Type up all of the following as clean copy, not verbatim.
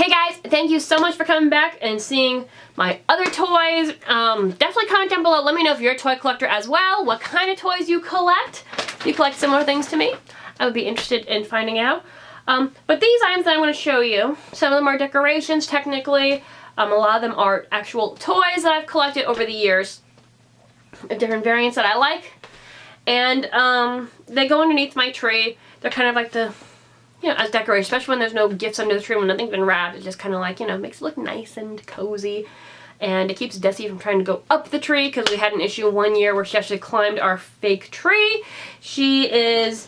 Hey guys, thank you so much for coming back and seeing my other toys. Definitely comment down below. Let me know if you're a toy collector as well. What kind of toys you collect. If you collect similar things to me, I would be interested in finding out. But these items that I'm going to show you, some of them are decorations technically. A lot of them are actual toys that I've collected over the years of different variants that I like. And they go underneath my tree. They're kind of like the, as decoration, especially when there's no gifts under the tree, when nothing's been wrapped. It just kind of like, makes it look nice and cozy. And it keeps Desi from trying to go up the tree, because we had an issue one year where she actually climbed our fake tree. She is,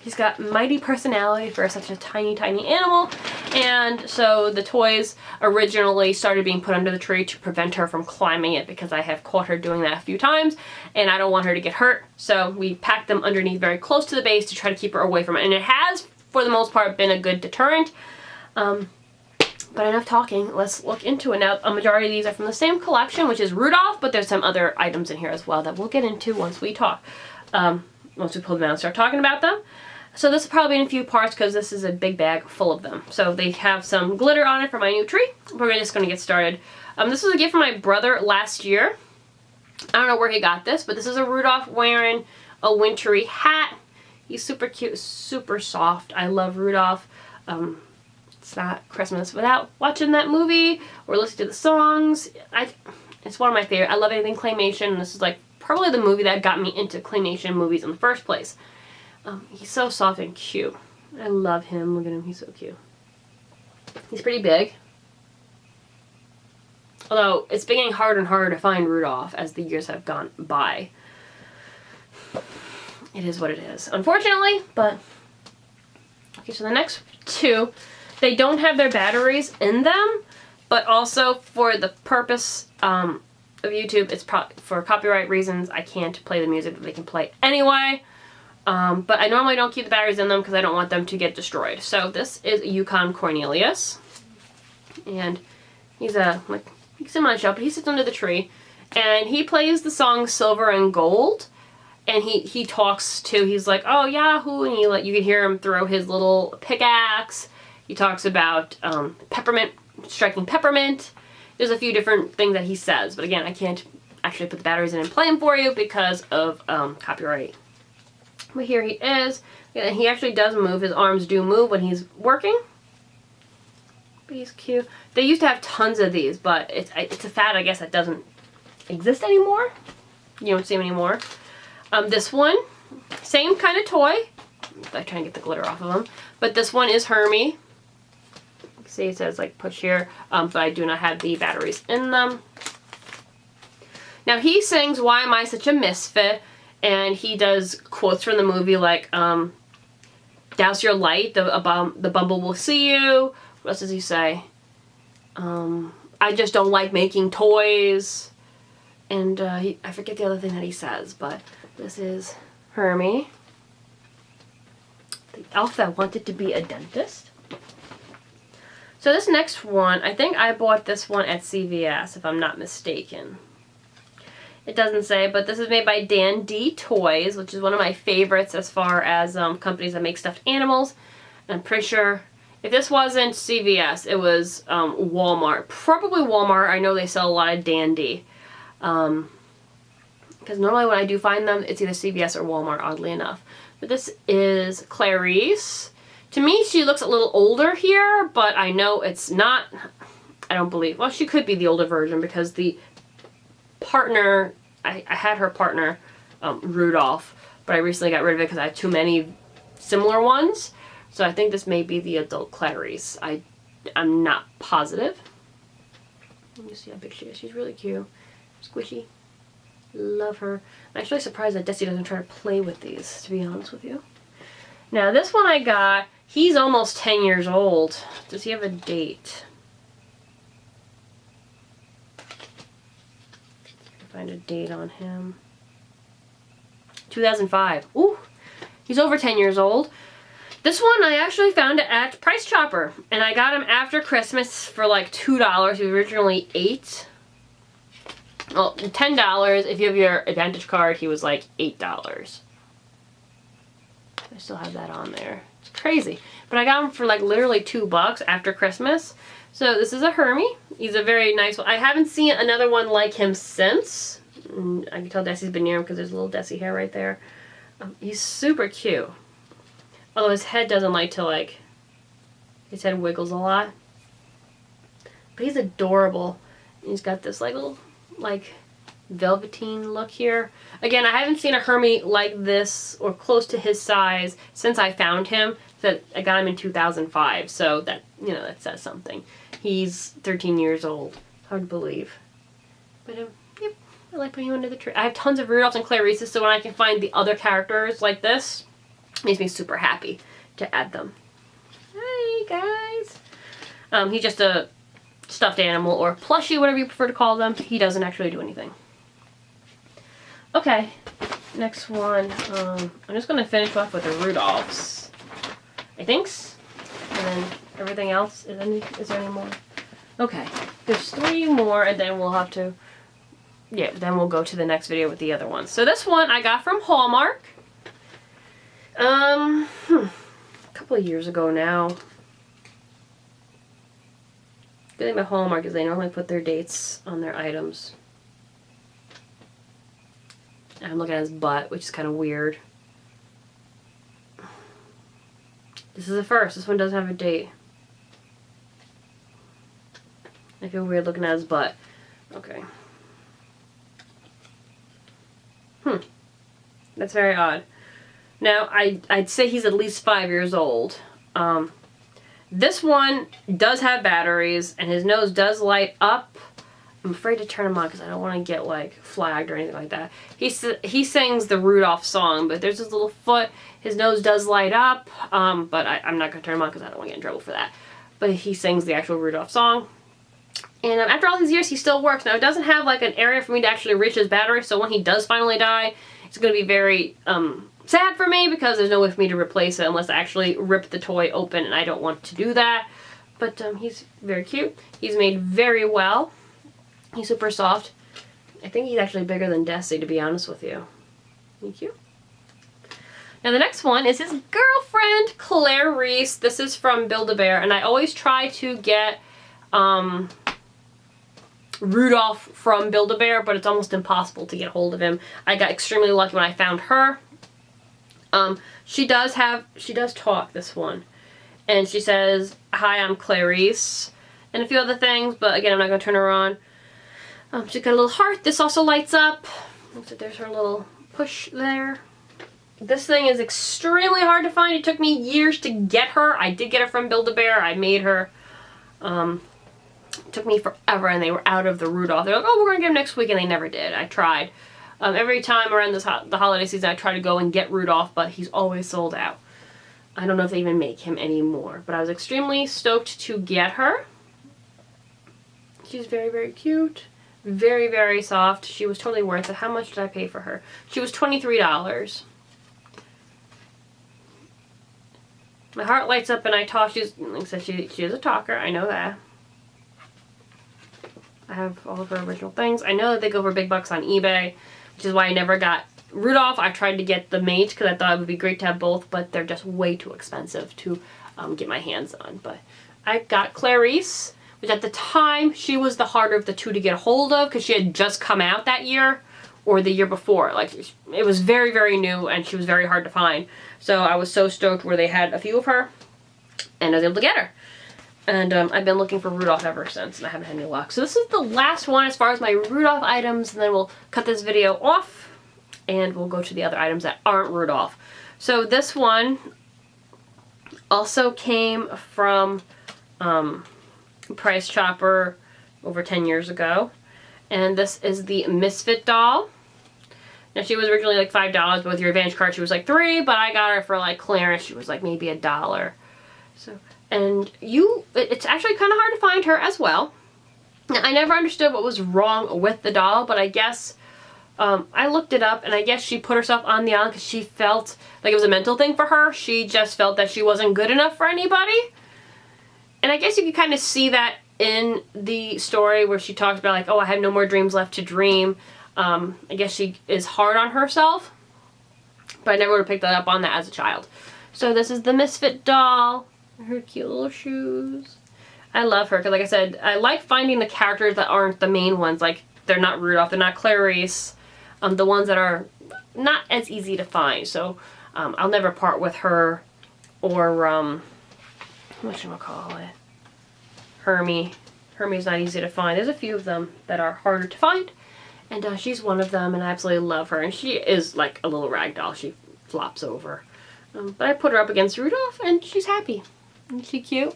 she's got mighty personality for such a tiny, tiny animal. And so the toys originally started being put under the tree to prevent her from climbing it, because I have caught her doing that a few times and I don't want her to get hurt. So we packed them underneath very close to the base to try to keep her away from it. And it has, for the most part, been a good deterrent. But enough talking, let's look into it. Now, a majority of these are from the same collection, which is Rudolph, but there's some other items in here as well that we'll get into once we talk. Once we pull them out and start talking about them. So this will probably be in a few parts, because this is a big bag full of them. So they have some glitter on it for my new tree. We're just going to get started. This was a gift from my brother last year. I don't know where he got this, but this is a Rudolph wearing a wintry hat. He's super cute, super soft. I love Rudolph. It's not Christmas without watching that movie or listening to the songs. It's one of my favorite. I love anything claymation, and this is like probably the movie that got me into claymation movies in the first place. He's so soft and cute. I love him. Look at him. He's so cute. He's pretty big. Although, it's been getting harder and harder to find Rudolph as the years have gone by. It is what it is, unfortunately, but... Okay, so the next two, they don't have their batteries in them, but also for the purpose of YouTube, it's for copyright reasons, I can't play the music that they can play anyway. But I normally don't keep the batteries in them because I don't want them to get destroyed. So this is Yukon Cornelius. And he's like, you can see him on a shelf, but he sits under the tree. And he plays the song Silver and Gold. And he talks too. He's like, oh, Yahoo! And you can hear him throw his little pickaxe. He talks about peppermint, striking peppermint. There's a few different things that he says. But again, I can't actually put the batteries in and play them for you because of copyright. But here he is. And he actually does move. His arms do move when he's working. But he's cute. They used to have tons of these, but it's a fad, I guess, that doesn't exist anymore. You don't see them anymore. This one, same kind of toy. I try and get the glitter off of him. But this one is Hermie. You can see it says like push here, but I do not have the batteries in them. Now he sings Why Am I Such a Misfit? And he does quotes from the movie like, douse your light, the bumble will see you. What else does he say? I just don't like making toys. And I forget the other thing that he says, but this is Hermie. The elf that wanted to be a dentist. So this next one, I think I bought this one at CVS, if I'm not mistaken. It doesn't say, but this is made by Dan D Toys, which is one of my favorites as far as companies that make stuffed animals. And I'm pretty sure if this wasn't CVS, it was Walmart. Probably Walmart. I know they sell a lot of Dan D. Because normally when I do find them, it's either CVS or Walmart, oddly enough. But this is Clarice. To me, she looks a little older here, but I know it's not. I don't believe. Well, she could be the older version because the partner, I had her partner, Rudolph, but I recently got rid of it because I had too many similar ones. So I think this may be the adult Clarice. I'm not positive. Let me see how big she is. She's really cute. Squishy. Love her. I'm actually surprised that Desi doesn't try to play with these, to be honest with you. Now this one I got, he's almost 10 years old. Does he have a date? Find a date on him. 2005. Ooh, he's over 10 years old. This one I actually found at Price Chopper, and I got him after Christmas for like $2. He was originally $8. Well, $10. If you have your Advantage card, he was like $8. I still have that on there. It's crazy. but I got him for like literally $2 after Christmas. So this is a Hermie. He's a very nice one. I haven't seen another one like him since. I can tell Desi's been near him because there's a little Desi hair right there. He's super cute. Although his head doesn't like to like, his head wiggles a lot. But he's adorable. He's got this like little like velveteen look here. Again, I haven't seen a Hermie like this or close to his size since I found him. That I got him in 2005, so that, you know, that says something. He's 13 years old. Hard to believe. But yep, I like putting him under the tree. I have tons of Rudolphs and Clarices, so when I can find the other characters like this, it makes me super happy to add them. Hi guys. He's just a stuffed animal or plushie, whatever you prefer to call them. He doesn't actually do anything. Okay, next one. I'm just going to finish off with the Rudolphs. I think. And then everything else. Is there any more? Okay, there's 3 more, and then we'll have to, yeah, then we'll go to the next video with the other ones. So this one I got from Hallmark. A couple of years ago now. The thing about Hallmark is they normally put their dates on their items. I'm looking at his butt, which is kind of weird. This is the first. This one doesn't have a date. I feel weird looking at his butt. Okay. That's very odd. Now, I'd say he's at least 5 years old. This one does have batteries, and his nose does light up. I'm afraid to turn him on because I don't want to get like flagged or anything like that. He sings the Rudolph song, but there's his little foot. His nose does light up, but I'm not going to turn him on because I don't want to get in trouble for that. But he sings the actual Rudolph song. And after all these years, he still works. Now, it doesn't have like an area for me to actually reach his battery, so when he does finally die, it's going to be very sad for me because there's no way for me to replace it unless I actually rip the toy open, and I don't want to do that. But he's very cute. He's made very well. He's super soft. I think he's actually bigger than Desi, to be honest with you. Thank you. Now the next one is his girlfriend, Clarice. This is from Build-A-Bear, and I always try to get Rudolph from Build-A-Bear, but it's almost impossible to get hold of him. I got extremely lucky when I found her. She does talk, this one. And she says, "Hi, I'm Clarice," and a few other things, but again, I'm not going to turn her on. She's got a little heart. This also lights up. Looks like there's her little push there. This thing is extremely hard to find. It took me years to get her. I did get her from Build-A-Bear. I made her. It took me forever, and they were out of the Rudolph. They're like, "Oh, we're going to get him next week," and they never did. I tried. Every time around the holiday season, I try to go and get Rudolph, but he's always sold out. I don't know if they even make him anymore, but I was extremely stoked to get her. She's very, very cute. Very, very soft. She was totally worth it. How much did I pay for her? She was $23. My heart lights up and I talk. Like I said, she is a talker. I know that. I have all of her original things. I know that they go for big bucks on eBay, which is why I never got Rudolph. I tried to get the mate because I thought it would be great to have both, but they're just way too expensive to get my hands on. But I got Clarice, which at the time, she was the harder of the two to get a hold of because she had just come out that year or the year before. Like, it was very, very new and she was very hard to find. So I was so stoked where they had a few of her and I was able to get her. And I've been looking for Rudolph ever since and I haven't had any luck. So this is the last one as far as my Rudolph items, and then we'll cut this video off and we'll go to the other items that aren't Rudolph. So this one also came from Price Chopper over 10 years ago, and this is the Misfit doll. Now she was originally like $5, but with your Advantage card she was like $3, but I got her for like clearance. She was like maybe $1. So, and it's actually kind of hard to find her as well. Now I never understood what was wrong with the doll, but I guess I looked it up, and I guess she put herself on the island because she felt like it was a mental thing for her. She just felt that she wasn't good enough for anybody. And I guess you can kind of see that in the story where she talks about like, "Oh, I have no more dreams left to dream." I guess she is hard on herself, but I never would have picked that up on that as a child. So this is the Misfit doll. Her cute little shoes. I love her because, like I said, I like finding the characters that aren't the main ones. Like, they're not Rudolph, they're not Clarice. The ones that are not as easy to find. So, I'll never part with her or, whatchamacallit? Hermie. Hermie's not easy to find. There's a few of them that are harder to find. And she's one of them, and I absolutely love her. And she is like a little rag doll. She flops over. But I put her up against Rudolph, and she's happy. Isn't she cute?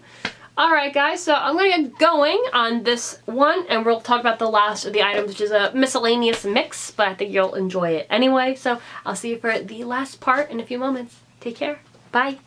Alright guys, so I'm going to get going on this one, and we'll talk about the last of the items, which is a miscellaneous mix, but I think you'll enjoy it anyway. So I'll see you for the last part in a few moments. Take care. Bye.